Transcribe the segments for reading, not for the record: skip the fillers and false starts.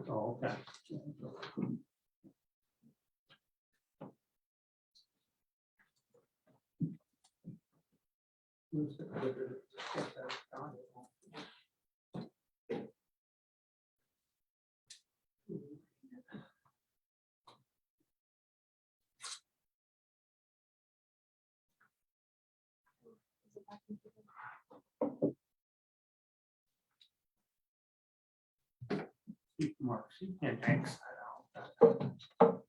Oh, okay. Mark, you can X that out.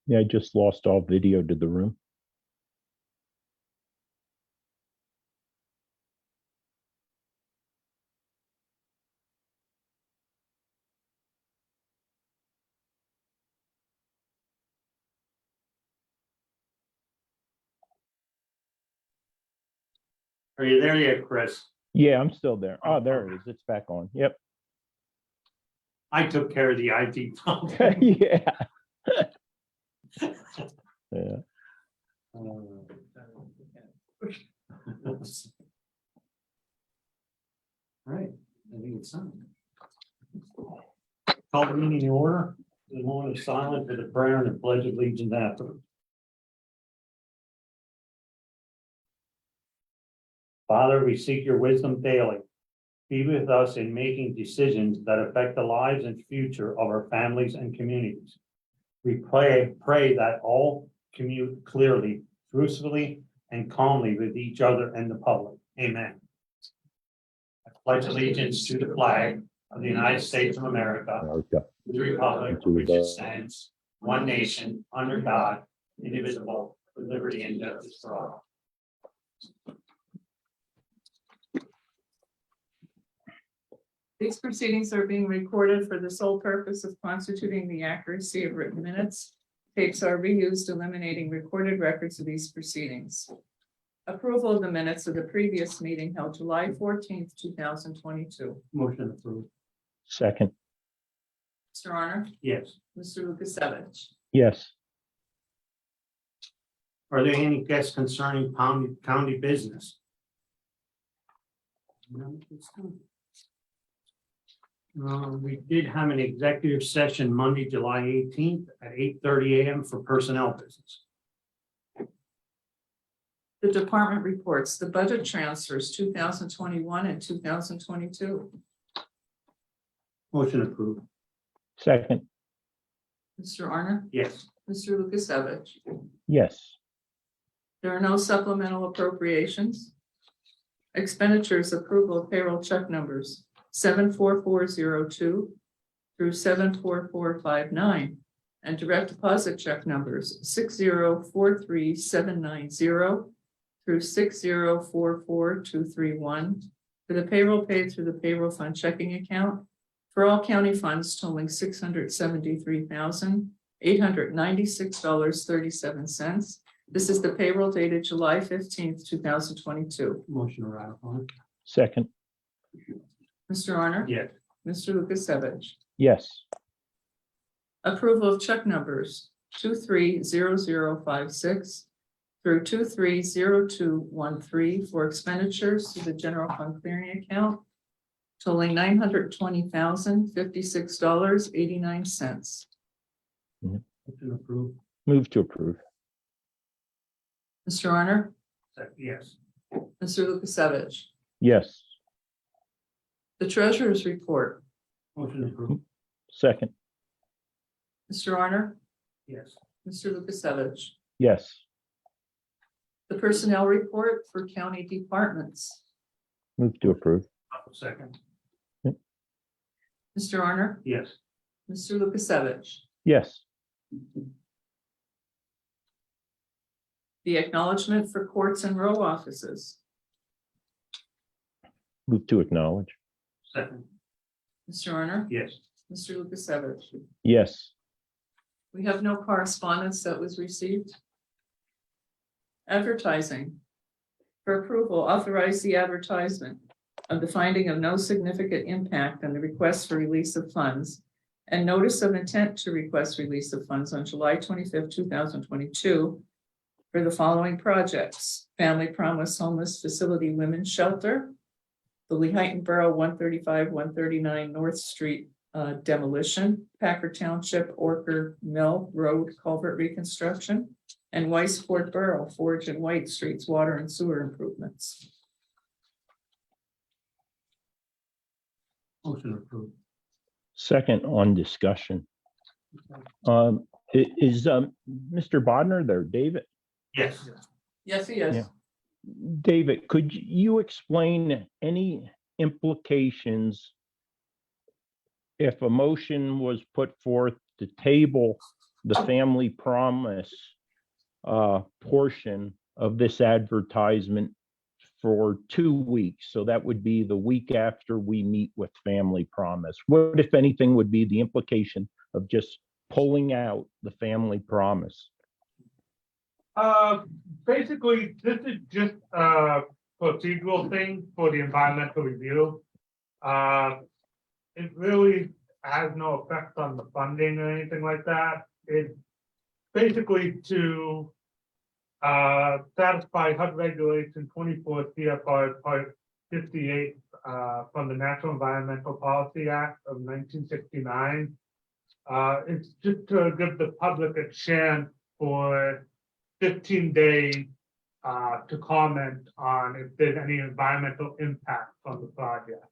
Yeah, I just lost all video to the room. Are you there yet, Chris? Yeah, I'm still there. Oh, there it is. It's back on. Yep. I took care of the IT problem. Yeah. Yeah. All right, I think it's time. Call the meeting to order. The moment of silence for the prayer and the pledge of allegiance after. Father, we seek your wisdom daily. Be with us in making decisions that affect the lives and future of our families and communities. We pray that all commute clearly, truthfully, and calmly with each other and the public. Amen. I pledge allegiance to the flag of the United States of America, Okay. the republic for which it stands, one nation, under God, indivisible, with liberty and justice for all. These proceedings are being recorded for the sole purpose of constituting the accuracy of written minutes. Tapes are reused, eliminating recorded records of these proceedings. Approval of the minutes of the previous meeting held July 14th, 2022. Motion approved. Second. Mr. Honor? Yes. Mr. Lukasevich? Yes. Are there any guests concerning county business? We did have an executive session Monday, July 18th at 8:30 a.m. for personnel business. The department reports the budget transfers 2021 and 2022. Motion approved. Second. Mr. Honor? Yes. Mr. Lukasevich? Yes. There are no supplemental appropriations. Expenditures: approval of payroll check numbers 74402 through 74459 and direct deposit check numbers 6043790 through 6044231 for the payroll paid through the payroll fund checking account for all county funds totaling $673,896.37. This is the payroll dated July 15th, 2022. Motion to ratify. Second. Mr. Honor? Yes. Mr. Lukasevich? Yes. Approval of check numbers 230056 through 230213 for expenditures to the general fund clearing account totaling $920,056.89. Motion approved. Move to approve. Mr. Honor? Yes. Mr. Lukasevich? Yes. The treasurer's report. Motion approved. Second. Mr. Honor? Yes. Mr. Lukasevich. Yes. The personnel report for county departments. Move to approve. Second. Mr. Arner, Yes. Mr. Lukasevich. Yes. The acknowledgement for courts and row offices. Move to acknowledge. Second. Mr. Arner, Yes. Mr. Lukasevich. Yes. We have no correspondence that was received. Advertising. For approval, authorize the advertisement of the finding of no significant impact on the request for release of funds and notice of intent to request release of funds on July 25th, 2022 for the following projects: Family Promise Homeless Facility Women's Shelter, the Lehighton Borough 135, 139 North Street demolition, Packer Township Orker Mill Road culvert reconstruction, and Weissport Borough Forge and White Streets water and sewer improvements. Motion approved. Second on discussion. Is Mr. Bodnar there, David? Yes. Yes, he is. Yeah. David, could you explain any implications if a motion was put forth to table the Family Promise portion of this advertisement for 2 weeks? So that would be the week after we meet with Family Promise. What, if anything, would be the implication of just pulling out the Family Promise? Basically, this is just a procedural thing for the environmental review. It really has no effect on the funding or anything like that. It's basically to satisfy HUD regulation 24 CFR Part 58 from the National Environmental Policy Act of 1969. It's just to give the public a chance for 15 days to comment on if there's any environmental impact on the project.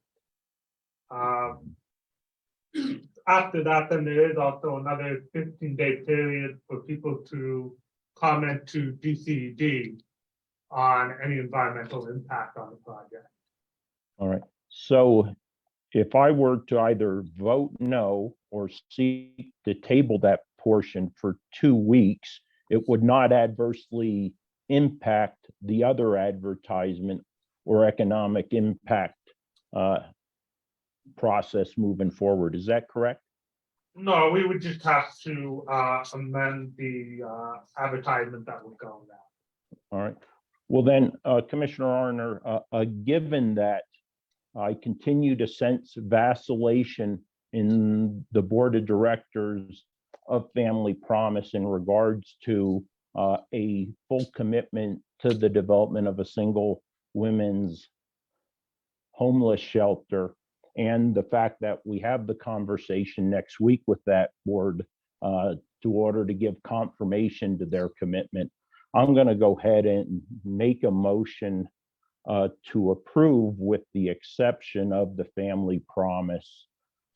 After that, then there is also another 15-day period for people to comment to DCED on any environmental impact on the project. All right. So if I were to either vote no or seek to table that portion for 2 weeks, it would not adversely impact the other advertisement or economic impact process moving forward. Is that correct? No, we would just have to amend the advertisement that would go now. All right. Well, then, Commissioner Arner, given that I continue to sense vacillation in the board of directors of Family Promise in regards to a full commitment to the development of a single women's homeless shelter, and the fact that we have the conversation next week with that board to order to give confirmation to their commitment, I'm going to go ahead and make a motion to approve with the exception of the Family Promise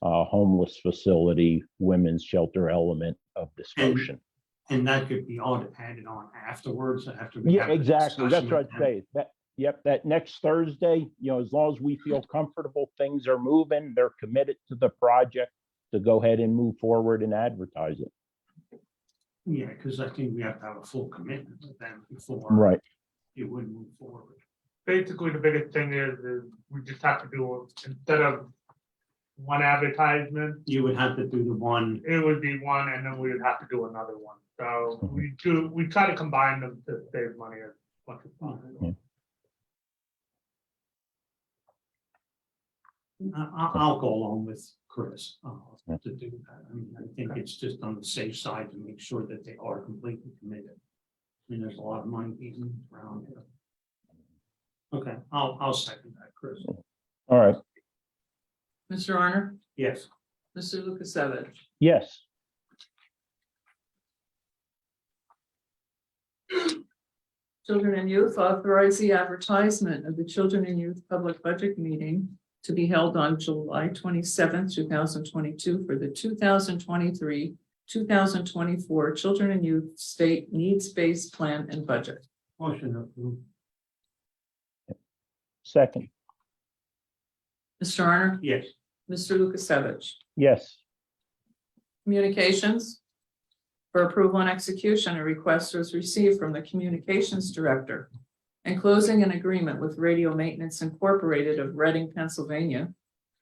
homeless facility women's shelter element of this motion. And that could be all added on afterwards after. We Yeah, have the exactly. That's discussion what with I'd them. say. That next Thursday, as long as we feel comfortable, things are moving, they're committed to the project, to go ahead and move forward and advertise it. Yeah, because I think we have to have a full commitment with them before. Right. It would move forward. Basically, the biggest thing is we just have to do, instead of one advertisement, You would have to do the one, it would be one, and then we would have to do another one. So we try to combine them to save money as much as possible. I'll go along with Chris to do that. I mean, I think it's just on the safe side to make sure that they are completely committed. I mean, there's a lot of money being around here. Okay, I'll second that, Chris. All right. Mr. Arner, Yes. Mr. Lukasevich. Yes. Children and Youth, authorize the advertisement of the Children and Youth Public Budget Meeting to be held on July 27th, 2022 for the 2023 2024 Children and Youth State Needs-Based Plan and Budget. Motion approved. second, Mr. Honor? Yes. Mr. Lukasevich? yes, Communications. For approval and execution, a request was received from the Communications Director enclosing an agreement with Radio Maintenance Incorporated of Reading, Pennsylvania,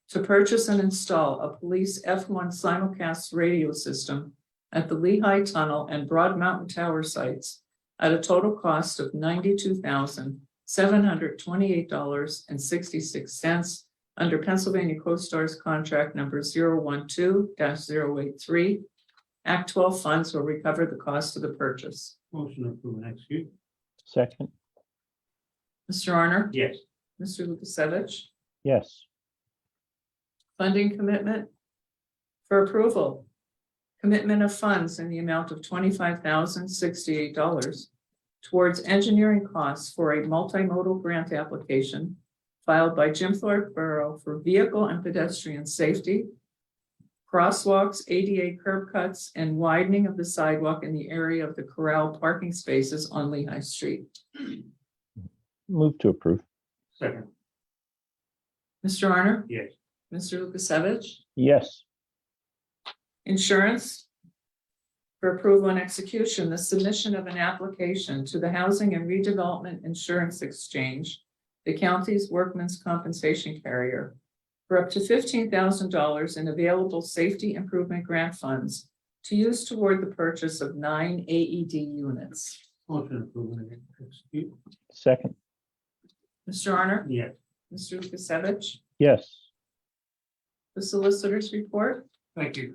to purchase and install a police F1 simulcast radio system at the Lehigh Tunnel and Broad Mountain Tower sites at a total cost of $92,728.66 under Pennsylvania CoStar's contract number 012-083. Act 12 funds will recover the cost of the purchase. Motion approved and execute. second, Mr. Honor? Yes. Mr. Lukasevich? yes, Funding commitment for approval. Commitment of funds in the amount of $25,068 towards engineering costs for a multimodal grant application filed by Jim Thorpe Borough for vehicle and pedestrian safety, crosswalks, ADA curb cuts, and widening of the sidewalk in the area of the corral parking spaces on Lehigh Street. move to approve, Second. Mr. Honor? Yes. Mr. Lukasevich? yes, Insurance. For approval and execution, the submission of an application to the Housing and Redevelopment Insurance Exchange, the county's workman's compensation carrier, for up to $15,000 in available safety improvement grant funds to use toward the purchase of 9 AED units. Motion approved and execute. second, Mr. Honor? Yes. Mr. Lukasevich? yes, The solicitor's report? Thank you.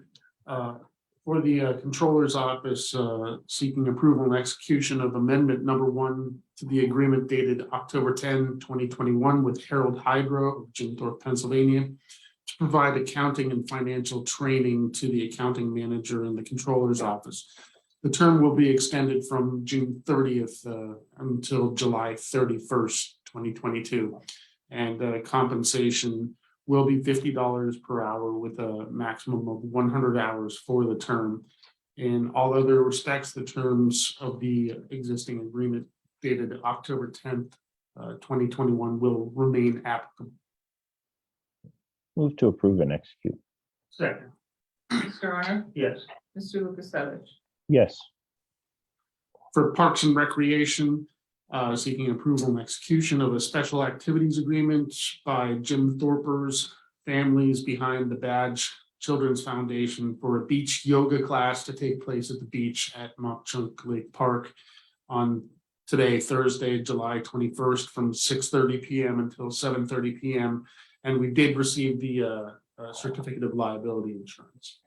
For the Controller's Office, seeking approval and execution of amendment number 1 to the agreement dated October 10, 2021 with Harold Hydro of Jim Thorpe, Pennsylvania, to provide accounting and financial training to the accounting manager in the Controller's Office. The term will be extended from June 30th until July 31st, 2022. And compensation will be $50 per hour with a maximum of 100 hours for the term. In all other respects, the terms of the existing agreement dated October 10th, 2021 will remain applicable. move to approve and execute, Second. Mr. Honor? Yes. Mr. Lukasevich? yes, For Parks and Recreation, seeking approval and execution of a special activities agreement by Jim Thorper's Families Behind the Badge Children's Foundation for a beach yoga class to take place at the beach at Mock Chunk Lake Park on today, Thursday, July 21st, from 6:30 p.m. until 7:30 p.m. And we did receive the certificate of liability insurance.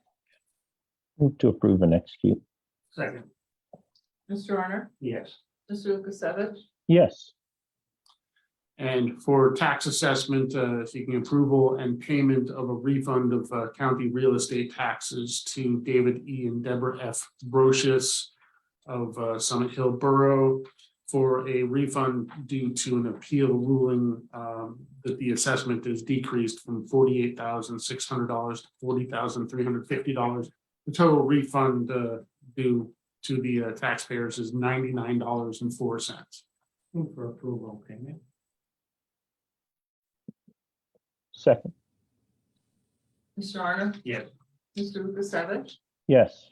move to approve and execute, Second. Mr. Honor? Yes. Mr. Lukasevich? yes, And for tax assessment, seeking approval and payment of a refund of county real estate taxes to David E. and Deborah F. Brocious of Summit Hill Borough for a refund due to an appeal ruling that the assessment is decreased from $48,600 to $40,350. The total refund due to the taxpayers is $99.04. Move for approval, payment. second, Mr. Honor? Yes. Mr. Lukasevich? yes,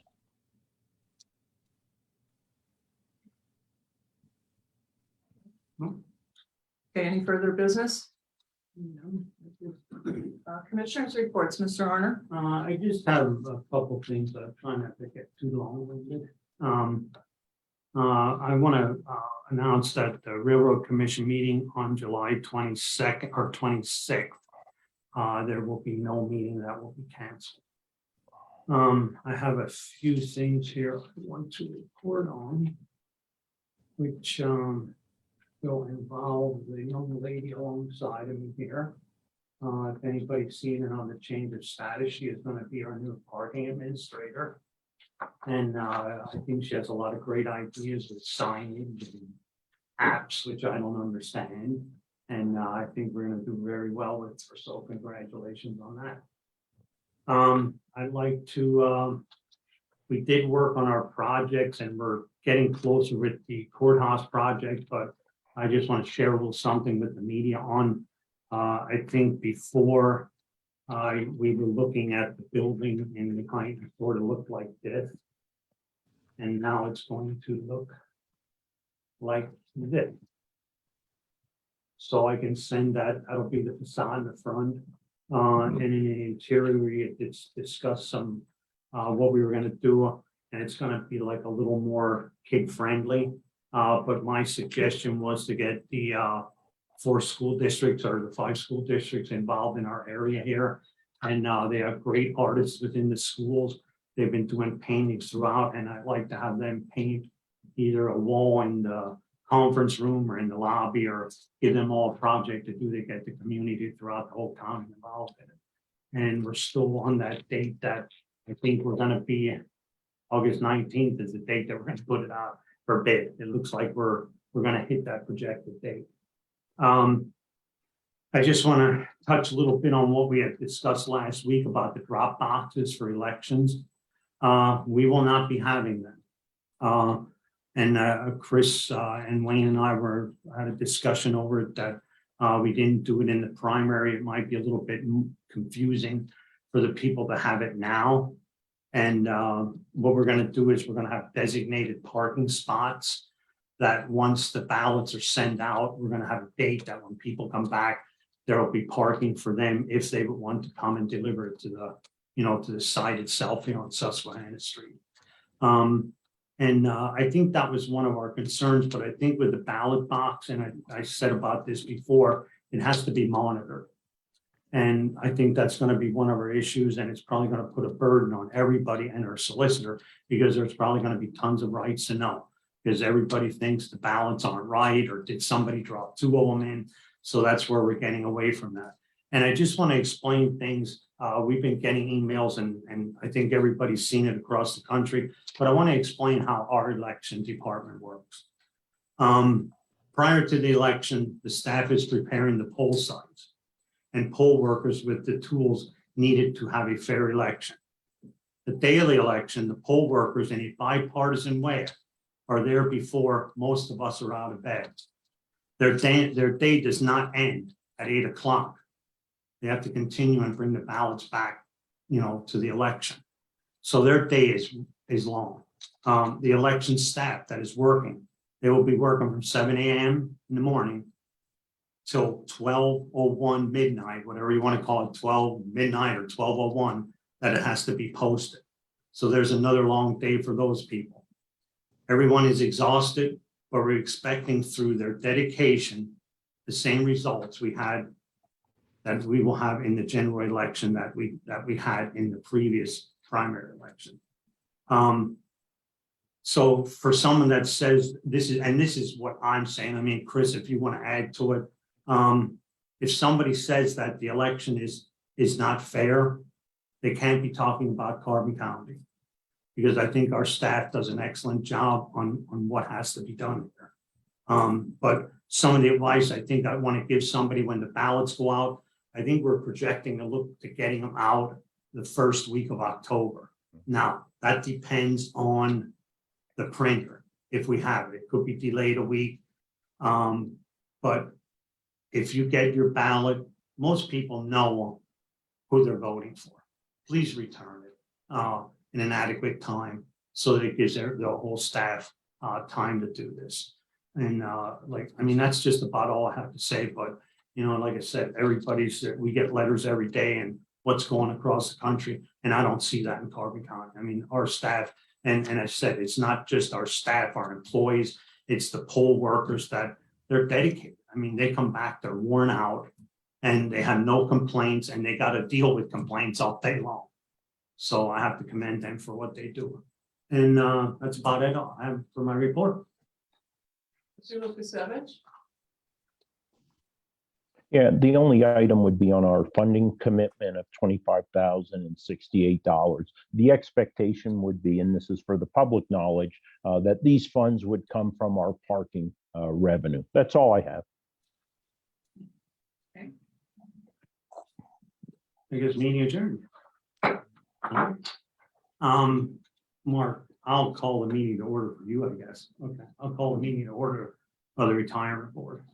Okay, any further business? Commissioners reports, Mr. Honor? I just have a couple things that I'm trying not to get too long with it. I want to announce that the Railroad Commission meeting on July 22nd or 26th. There will be no meeting, that will be canceled. I have a few things here I want to report on, which will involve the young lady alongside of me here. If anybody's seen her on the change of status, she is going to be our new parking administrator. And I think she has a lot of great ideas with signage and apps, which I don't understand. And I think we're going to do very well with her. So congratulations on that. I'd like to we did work on our projects and we're getting closer with the courthouse project, but I just want to share a little something with the media on, I think before we were looking at the building in the height, it sort of looked like this. And now it's going to look like this. So I can send that, that'll be the facade in the front. And in the interior, we had discussed some, what we were gonna do. And it's gonna be like a little more kid friendly. But my suggestion was to get the 4 school districts or the 5 school districts involved in our area here. And they have great artists within the schools. They've been doing paintings throughout, and I'd like to have them paint either a wall in the conference room or in the lobby, or give them all a project to do to get the community throughout the whole town involved in it. And we're still on that date that I think we're gonna be August 19th is the date that we're gonna put it out for bid. It looks like we're gonna hit that projected date. I just want to touch a little bit on what we had discussed last week about the drop boxes for elections. We will not be having them. And Chris and Wayne and I had a discussion over it that we didn't do it in the primary. It might be a little bit confusing for the people to have it now. And what we're going to do is we're going to have designated parking spots that once the ballots are sent out, we're going to have a date that when people come back, there will be parking for them if they would want to come and deliver it to the, to the site itself, on Susquehanna Street. I think that was one of our concerns, but I think with the ballot box, and I said about this before, it has to be monitored. And I think that's going to be one of our issues, and it's probably going to put a burden on everybody and our solicitor, because there's probably going to be tons of rights to know, because everybody thinks the ballots aren't right, or did somebody drop 2 of them in? So that's where we're getting away from that. And I just want to explain things. We've been getting emails, and I think everybody's seen it across the country, but I want to explain how our election department works. Prior to the election, the staff is preparing the poll sites, and poll workers with the tools needed to have a fair election. The daily election, the poll workers in a bipartisan way are there before most of us are out of bed. Their day does not end at 8 o'clock. They have to continue and bring the ballots back, to the election. So their day is long. The election staff that is working, they will be working from 7 a.m. in the morning till 12:01 midnight, whatever you want to call it, 12 midnight or 12:01, that it has to be posted. So there's another long day for those people. Everyone is exhausted, but we're expecting through their dedication the same results that we will have in the general election that we had in the previous primary election. So for someone that says this is what I'm saying, I mean, Chris, if you want to add to it, if somebody says that the election is not fair, they can't be talking about Carbon County, because I think our staff does an excellent job on what has to be done here. But some of the advice I think I want to give somebody when the ballots go out, I think we're projecting to look to getting them out the first week of October. Now, that depends on the printer. If we have it, it could be delayed a week. But if you get your ballot, most people know who they're voting for. Please return it in an adequate time so that it gives the whole staff time to do this. And that's just about all I have to say. But like I said, we get letters every day and what's going across the country, and I don't see that in Carbon County. I mean, our staff, and I said, it's not just our staff, our employees, it's the poll workers that they're dedicated. I mean, they come back, they're worn out, and they have no complaints, and they got to deal with complaints all day long. So I have to commend them for what they do. And that's about it I have for my report. Mr. Lukasevich? Yeah, the only item would be on our funding commitment of $25,068. The expectation would be, and this is for the public knowledge, that these funds would come from our parking revenue. That's all I have. Okay. I guess meeting adjourned. All right. Mark, I'll call the meeting to order for you, I guess. Okay, I'll call the meeting to order of the retirement board.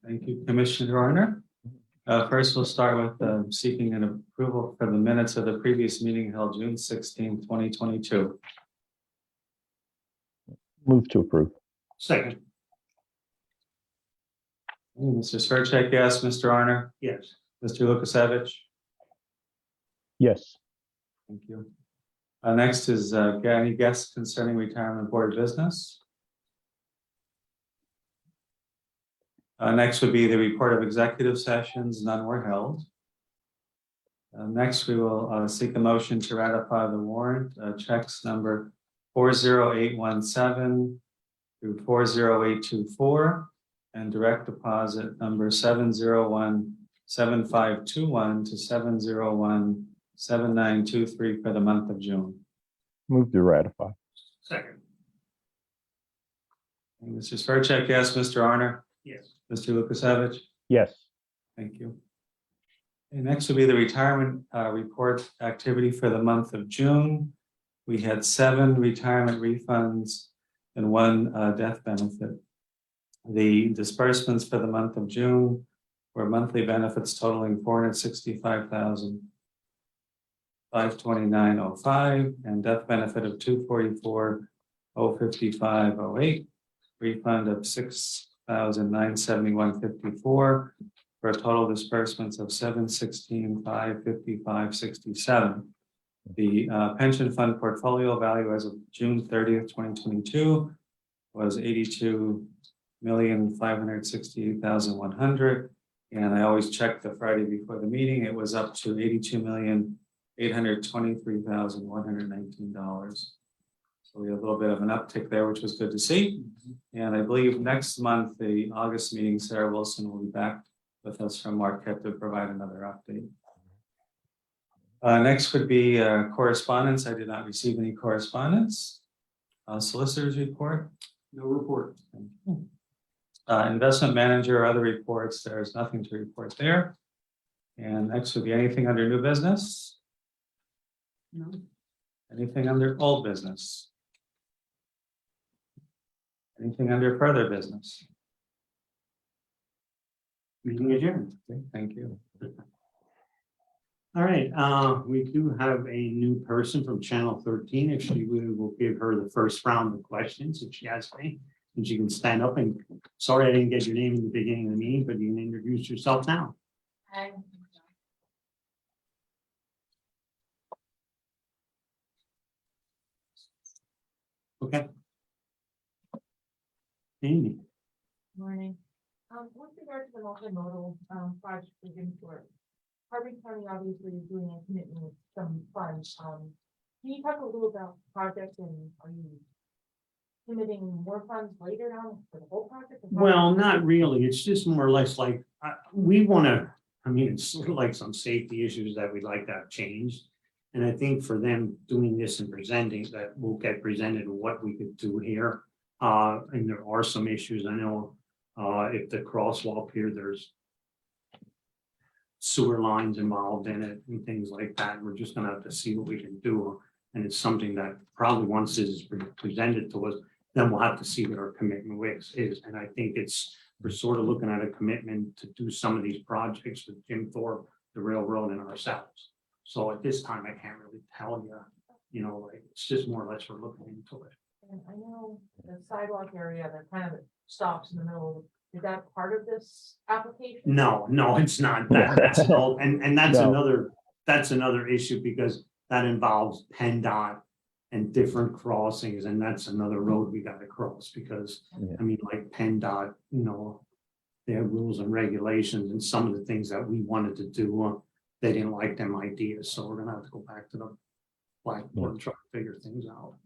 Thank you, Commissioner Arner. First, we'll start with seeking an approval for the minutes of the previous meeting held June 16, 2022. Move to approve. Second, Mr. Svercek, yes. Mr. Arner, yes. Mr. Lukasevich. Yes. Thank you. Next is any guests concerning retirement board business. Next would be the report of executive sessions. None were held. Next, we will seek a motion to ratify the warrant checks number 40817 through 40824 and direct deposit number 7017521 to 7017923 for the month of June. Move to ratify. Second, And Mr. Svercek, yes. Mr. Arner, yes. Mr. Lukasevich. Yes. Thank you. And next will be the retirement report activity for the month of June. We had 7 retirement refunds and 1 death benefit. The disbursements for the month of June were monthly benefits totaling $465,529.05 and death benefit of $244,055.08, refund of $6,971.54 for a total disbursements of $716,555.67. The pension fund portfolio value as of June 30th, 2022 was $82,568,100. And I always check the Friday before the meeting. It was up to $82,823,119. So we have a little bit of an uptick there, which was good to see. And I believe next month, the August meeting, Sarah Wilson will be back with us from Marquette to provide another update. Next would be correspondence. I did not receive any correspondence. Solicitor's report. No report. Investment manager or other reports. There is nothing to report there. And next would be anything under new business. No. Anything under old business. Anything under further business. Meeting adjourned. Okay, thank you. All right, we do have a new person from Channel 13. If she will give her the first round of questions, if she has any. And she can stand up and, sorry, I didn't get your name in the beginning of the meeting, but you can introduce yourself now. Okay. Amy, Morning. With regard to the multimodal project we're doing for Hardin County, obviously is doing a commitment with some funds. Can you talk a little about the project and are you committing more funds later on for the whole project? well, not really. It's just more or less like, we want to, I mean, it's sort of like some safety issues that we'd like to have changed. And I think for them doing this and presenting that will get presented what we could do here. And there are some issues. I know if the crosswalk here, there's sewer lines involved in it and things like that. We're just gonna have to see what we can do. And it's something that probably once this is presented to us, then we'll have to see what our commitment is. And I think we're sort of looking at a commitment to do some of these projects with Jim Thorpe, the railroad, and ourselves. So at this time, I can't really tell you, like, it's just more or less we're looking into it. And I know the sidewalk area that kind of stops in the middle, is that part of this application? No, it's not. That's all, and that's No. another issue because that involves PennDOT and different crossings, and that's another road we gotta cross because, Yeah. I mean, like PennDOT, they have rules and regulations and some of the things that we wanted to do, they didn't like them ideas, so we're gonna have to go back to the blackboard and try to figure things out.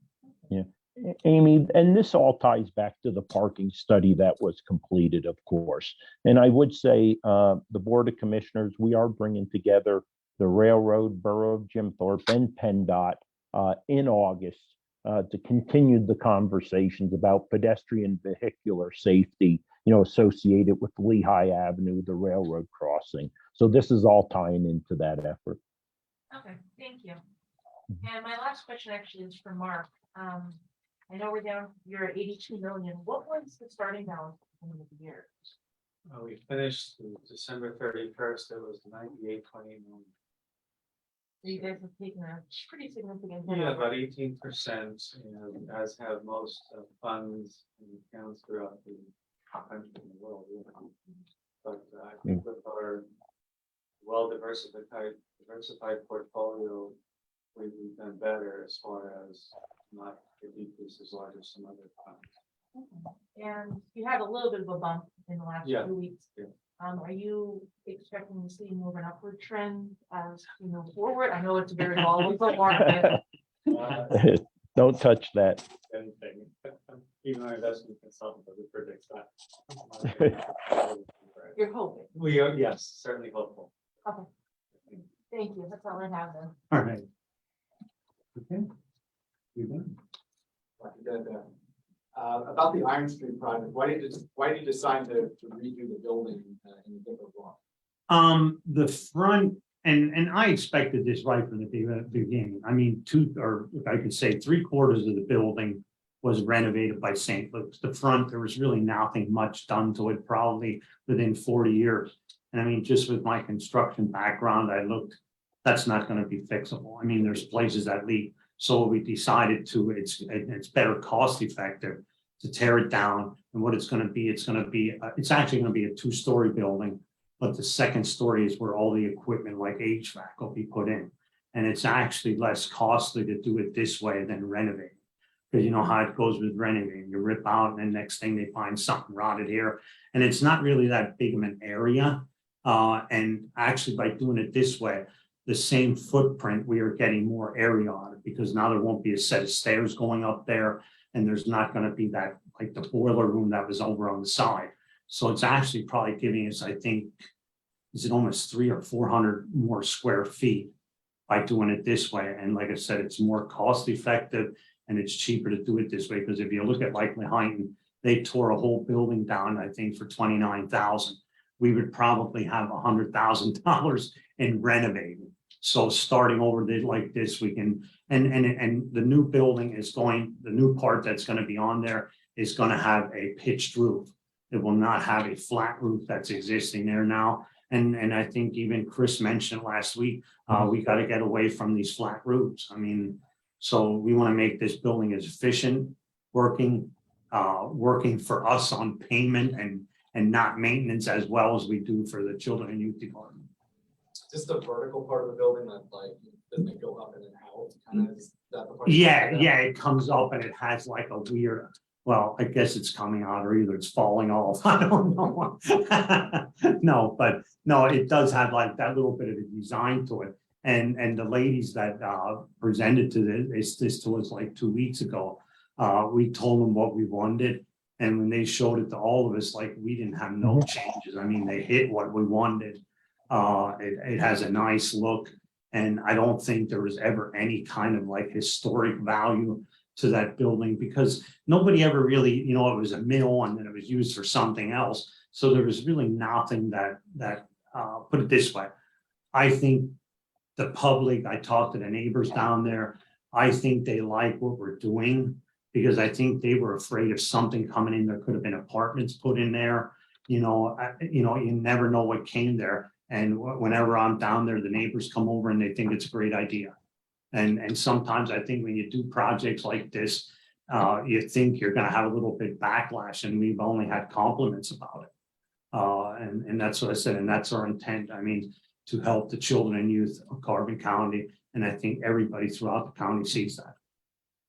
Amy, and this all ties back to the parking study that was completed, of course. And I would say the Board of Commissioners, we are bringing together the Railroad, Borough of Jim Thorpe, and PennDOT in August to continue the conversations about pedestrian vehicular safety, associated with Lehigh Avenue, the railroad crossing. So this is all tying into that effort. Okay, thank you. And my last question actually is for Mark. I know we're down, you're at 82 million. What was the starting balance at the end of the year? We finished December 31st, it was 98.8 million. So you guys have taken a pretty significant hit. Yeah, on about 18%, and as have most funds and accounts throughout the country and the world. But I think with our diversified portfolio, we've done better as far as not a decrease as large as some other funds. And you had a little bit of a bump in the last Yeah, few weeks. yeah. Are you expecting to see more of an upward trend as you move forward? I know it's a very volatile market. Don't touch that. Anything, even our investment consultant doesn't predict that. You're hoping. We are, yes, certainly hopeful. Thank you. That's all I have then. All right. Okay. You done? About the Iron Street project, why did you decide to redo the building in a different block? The front, and I expected this right from the beginning. I mean, I could say 3/4 of the building was renovated by St. Luke's. The front, there was really nothing much done to it, probably within 40 years. And I mean, just with my construction background, I looked, that's not gonna be fixable. I mean, there's places that leak. So we decided it's better cost effective to tear it down. And what it's gonna be, it's actually gonna be a 2-story building. But the second story is where all the equipment like HVAC will be put in. And it's actually less costly to do it this way than renovate. Because you know how it goes with renovating, you rip out and then next thing they find something rotted here. And it's not really that big of an area. And actually by doing it this way, the same footprint, we are getting more area on it because now there won't be a set of stairs going up there. And there's not gonna be that, like the boiler room that was over on the side. So it's actually probably giving us, I think, is it almost 300 or 400 more square feet by doing it this way. And like I said, it's more cost effective and it's cheaper to do it this way. Because if you look at like Lehighton, they tore a whole building down, I think, for $29,000. We would probably have $100,000 in renovating. So starting over like this, we can, and the new building is going, the new part that's going to be on there is going to have a pitched roof. It will not have a flat roof that's existing there now. And I think even Chris mentioned last week, we got to get away from these flat roofs. I mean, so we want to make this building as efficient, working for us on payment and not maintenance as well as we do for the children and youth department. Just the vertical part of the building that like, doesn't it go up and then out? Kind of, is that the part? Yeah, it comes up and it has like a weird, well, I guess it's coming out or either it's falling off. I don't know. No, it does have like that little bit of a design to it. And the ladies that presented to this to us like 2 weeks ago, we told them what we wanted. And when they showed it to all of us, like we didn't have no changes. I mean, they hit what we wanted. It has a nice look. And I don't think there was ever any kind of like historic value to that building because nobody ever really, you know, it was a mill and then it was used for something else. So there was really nothing that put it this way. I think the public, I talked to the neighbors down there. I think they like what we're doing because I think they were afraid of something coming in. There could have been apartments put in there. You know, you never know what came there. And whenever I'm down there, the neighbors come over and they think it's a great idea. And sometimes I think when you do projects like this, you think you're going to have a little bit backlash, and we've only had compliments about it. And that's what I said, and that's our intent. I mean, to help the children and youth of Carbon County, and I think everybody throughout the county sees that.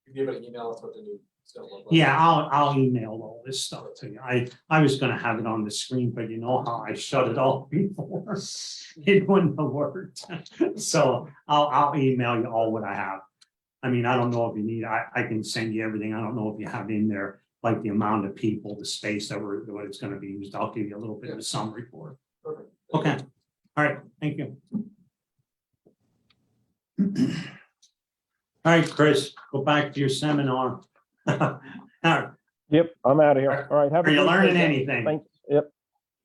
Can you give an email us what the new stuff looks like? Yeah, I'll email all this stuff to you. I was going to have it on the screen, but you know how I shut it off before. It wouldn't have worked. So I'll email you all what I have. I mean, I don't know if you need, I can send you everything. I don't know if you have in there, like the amount of people, the space that what it's going to be used. I'll give you a little bit of a summary for it. Perfect. Okay. All right. Thank you. All right, Chris, go back to your seminar. All right. Yep, I'm out of here. All right. Have a Are you great learning day. anything? Thanks. Yep.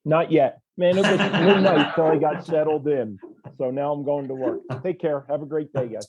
Not yet. Man, it was midnight till I got settled in. So now I'm going to work. Take care. Have a great day, guys.